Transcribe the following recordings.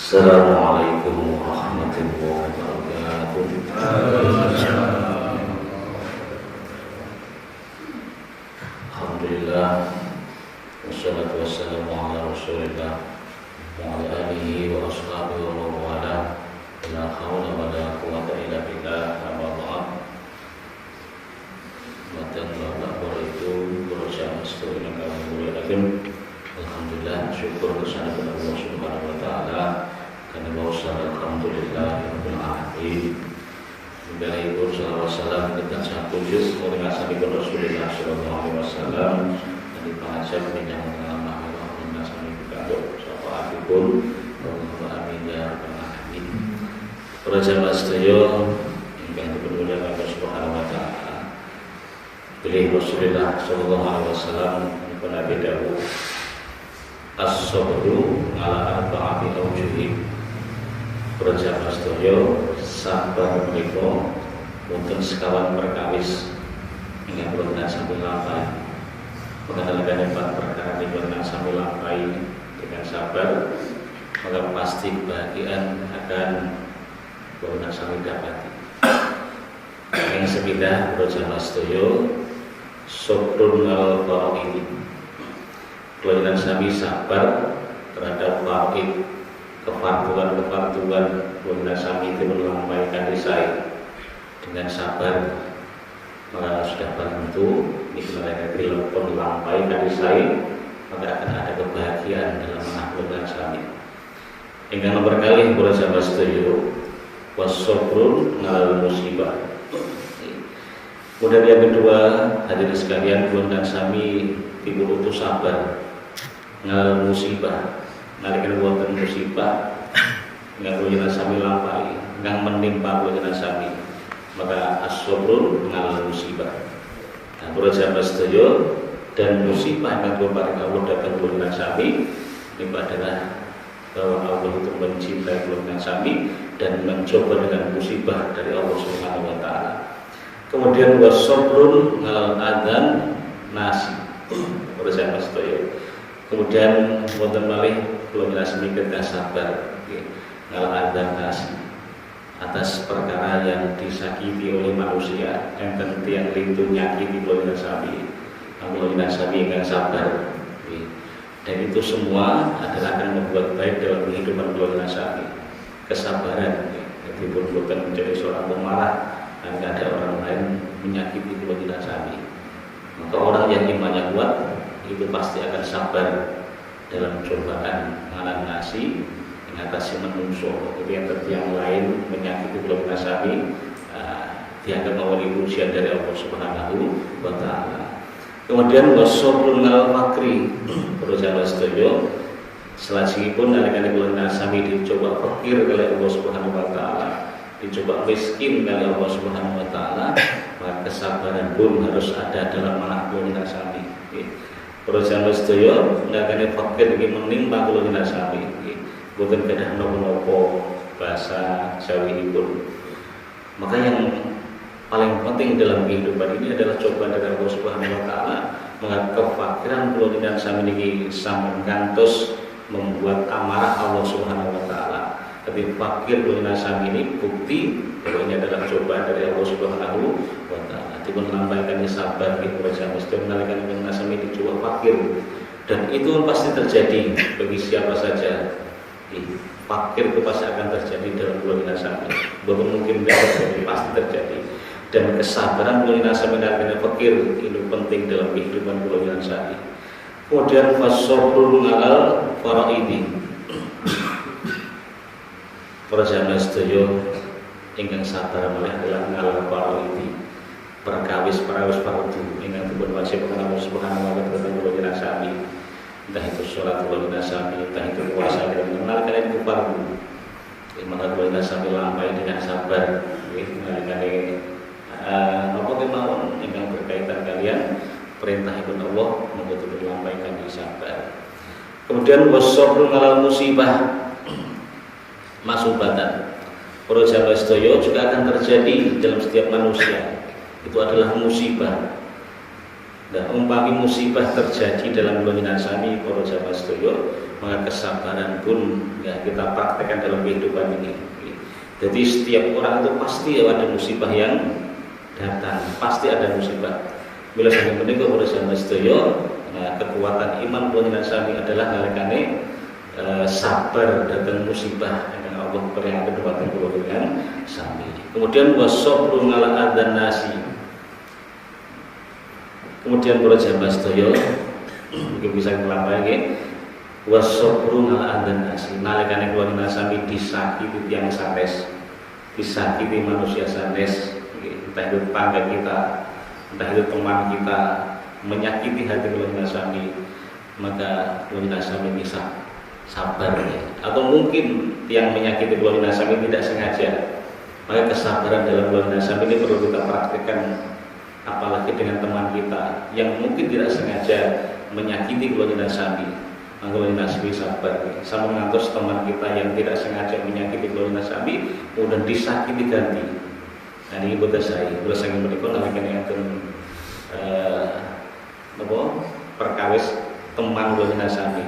Assalamualaikum warahmatullahi wabarakatuh. Alhamdulillah, wassalatu wassalamu ala rasulillah wa ala alihi wa ashabihi wa mawala. La hawla wa la quwwata illa billah. Amma ba'd. Matan bapak itu berusaha sesuai dengan muliakan. Alhamdulillah, syukur kepada Allah Subhanahu wa taala. Karena bahwa alhamdulillah rabbil alamin. Dari itu sallallahu salam kita satu juz dengan sahabat Rasulullah sallallahu alaihi wasallam dan dipahajak dengan nama Allah dan sami kita sapa apapun amin ya rabbal alamin. Para jamaah sedaya ingkang dimuliakan Allah Subhanahu wa taala. Beliau Rasulullah sallallahu alaihi wasallam pernah dawuh as-sabru ala arba'ati awjuhin. Para sedaya sabar menika wonten sekawan perkawis ingkang kula sami lampahi. Mengenalkan 4 perkara ingkang sami lampahi dengan sabar, maka pasti kebahagiaan akan kula sami dapati. Yang sepindah para sedaya sabrun al faraid. Kula sami sabar terhadap faraid, kefarduan Bunda Sami itu melampaikan saya dengan sabar, maka sudah tentu ini sebenarnya pun melampaikan saya, maka akan ada kebahagiaan dalam menaklukkan Sami. Hingga nomor kali Bunda Sami setuju wasobrun ngalal musibah. Kemudian yang kedua, hadirin sekalian, Bunda Sami dibutuh sabar ngalal musibah. Nalikan wonten musibah enggak boleh sami lampahi, enggak menimpa boleh sami, maka as-sabrun ngalal musibah. Nah, para jamaah setuju dan musibah yang kepada Allah datang boleh sami ini adalah bahwa Allah itu mencintai boleh sami dan mencoba dengan musibah dari Allah Subhanahu wa taala. Kemudian was-sabrun ngalal adzan nasi. Para jamaah setuju. Kemudian wonten malih kula jelaskan kita sabar ngal adzan nasi atas perkara yang disakiti oleh manusia yang yang lintu nyakiti kula sami. Kula sami dengan sabar. Dan itu semua adalah akan membuat baik dalam kehidupan kula sami. Kesabaran jadi pun bukan menjadi seorang pemarah dan tidak ada orang lain menyakiti kula sami. Maka orang yang imannya kuat itu pasti akan sabar dalam cobaan ngalan nasi mengatasi menungso. Itu yang lain menyakiti belum nasami dianggap mewali ujian dari Allah Subhanahu wa taala. Kemudian wasobrun ngal fakri. Perlu jamaah setuju. Selanjutnya nalika belum nasami dicoba fakir oleh Allah Subhanahu wa taala, dicoba miskin oleh Allah Subhanahu wa taala, maka kesabaran pun harus ada dalam menaklukkan nasami. Para jamaah sedaya ndakane fakir iki menimpa kula sami iki boten kedah napa-napa bahasa Jawihipun. Maka yang paling penting dalam kehidupan ini adalah cobaan dari Allah Subhanahu wa taala. Maka kefakiran kula sami niki sampeyan kantos membuat amarah Allah Subhanahu wa taala. Tapi fakir kula sami ini bukti bahwa ini adalah cobaan dari Allah Subhanahu wa taala. Dipun lampaikan sabar gitu saja mesti mengalihkan dengan sami dicoba fakir, dan itu pasti terjadi bagi siapa saja. Fakir itu pasti akan terjadi dalam bulan sami, bukan mungkin tidak terjadi, pasti terjadi. Dan kesabaran bulan sami mengalihkan fakir itu penting dalam kehidupan bulan sami. Kemudian fasobrul ngalal faraidi. Para jamaah setuju ingkang sabar malah adalah ngalal faraidi. Perkawis fardu ingkang dipun wajib Allah Subhanahu wa taala kula sami. Entah itu salat kula sami, entah itu puasa dan mengenal kalian itu fardu. Maka kula sami lampahi dengan sabar nggih apa kemauan ingkang berkaitan kalian perintah ibn Allah monggo dipun lampaikan di sabar. Kemudian wasabru ngalal musibah masubatan. Para jamaah sedaya juga akan terjadi dalam setiap manusia. Itu adalah musibah. Nah, umpami musibah terjadi dalam keluarga sami para jamaah sedaya, maka kesabaran pun ya kita praktekkan dalam kehidupan ini. Jadi setiap orang itu pasti ada musibah yang datang, pasti ada musibah. Bila sangat menika para jamaah sedaya, nah, kekuatan iman keluarga sami adalah nalikane sabar datang musibah yang Allah berikan kepada keluarga sami. Kemudian wasabru ngala adzan nasi. Kemudian para jamaah sedaya mungkin bisa ngelambake wasabru ngala adzan nasi. Nalikane keluarga sami disakiti tiyang sanes, disakiti manusia sanes, entah itu tetangga kita, entah itu teman kita, menyakiti hati keluarga sami, maka keluarga sami bisa sabar ya. Atau mungkin yang menyakiti keluarga sami tidak sengaja, maka kesabaran dalam keluarga sami ini perlu kita praktikkan, apalagi dengan teman kita yang mungkin tidak sengaja menyakiti keluarga sami, maka keluarga sami sabar ya. Sama ngantos teman kita yang tidak sengaja menyakiti keluarga sami kemudian disakiti ganti. Nah ini buat saya menikah nalakan yang perkawis teman keluarga sami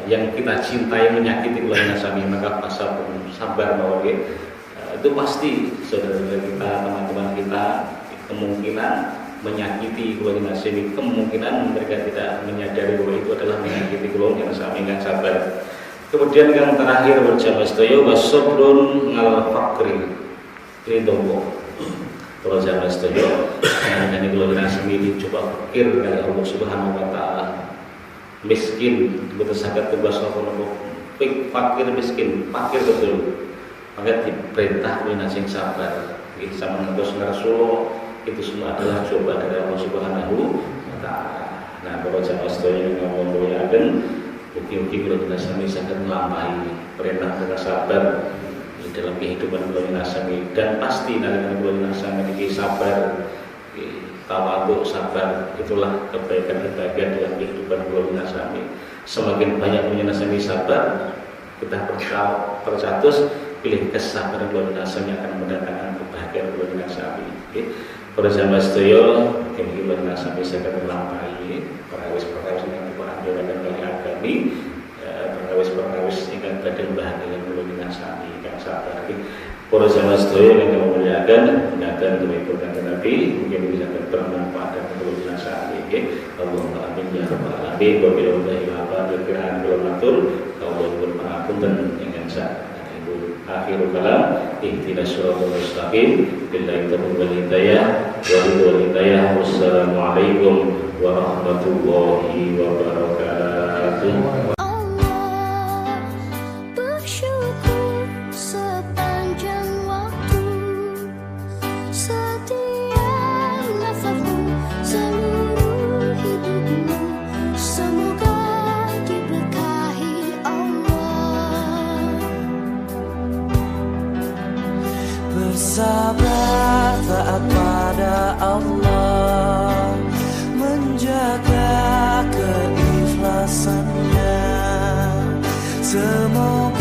yang kita cintai menyakiti keluarga sami, maka pasal sabar bahwa itu pasti saudara kita, teman-teman kita kemungkinan menyakiti keluarga sami, kemungkinan mereka tidak menyadari bahwa itu adalah menyakiti keluarga sami, kan sabar. Kemudian yang terakhir berjamaah sedaya wasabrun ngal fakri ridho para jamaah sedaya dengan keluarga sami dicoba fakir dari Allah Subhanahu wa taala. Miskin betul sangat tugas nopo fakir miskin fakir betul, maka diperintah dengan sing sabar sama ngantos ngarso itu semua adalah coba dari Allah Subhanahu wa taala. Nah para jamaah sedaya yang muliakan bukti-bukti keluarga sami sangat melampaui perintah dengan sabar di dalam kehidupan keluarga sami, dan pasti dalam keluarga sami ini sabar tawadhu sabar itulah kebaikan-kebaikan dalam kehidupan keluarga sami. Semakin banyak keluarga sami sabar, kita percatus pilih kesabaran keluarga sami akan mendatangkan kebahagiaan keluarga sami. Para jamaah sedaya keluarga sami saged melampaui perkawis-perkawis ingkang dipunanjuraken kali agami, perkawis-perkawis ingkang badhe bahagia keluarga sami ingkang sabar. Para jamaah sedaya yang dimuliakan, mengaten tuwuh kanjeng Nabi, mungkin bisa bermanfaat dan keluarga sami. Allahumma amin ya rabbal alamin. Wa billahi taufiq kiraan kula matur kawula pangapunten ingkang sae. Akhirul kalam ihdinas siratal mustaqim billahi taufiq wal hidayah wa ridwal hidayah. Wassalamualaikum warahmatullahi wabarakatuh. Bersabar taat pada Allah, menjaga keikhlasannya. Semoga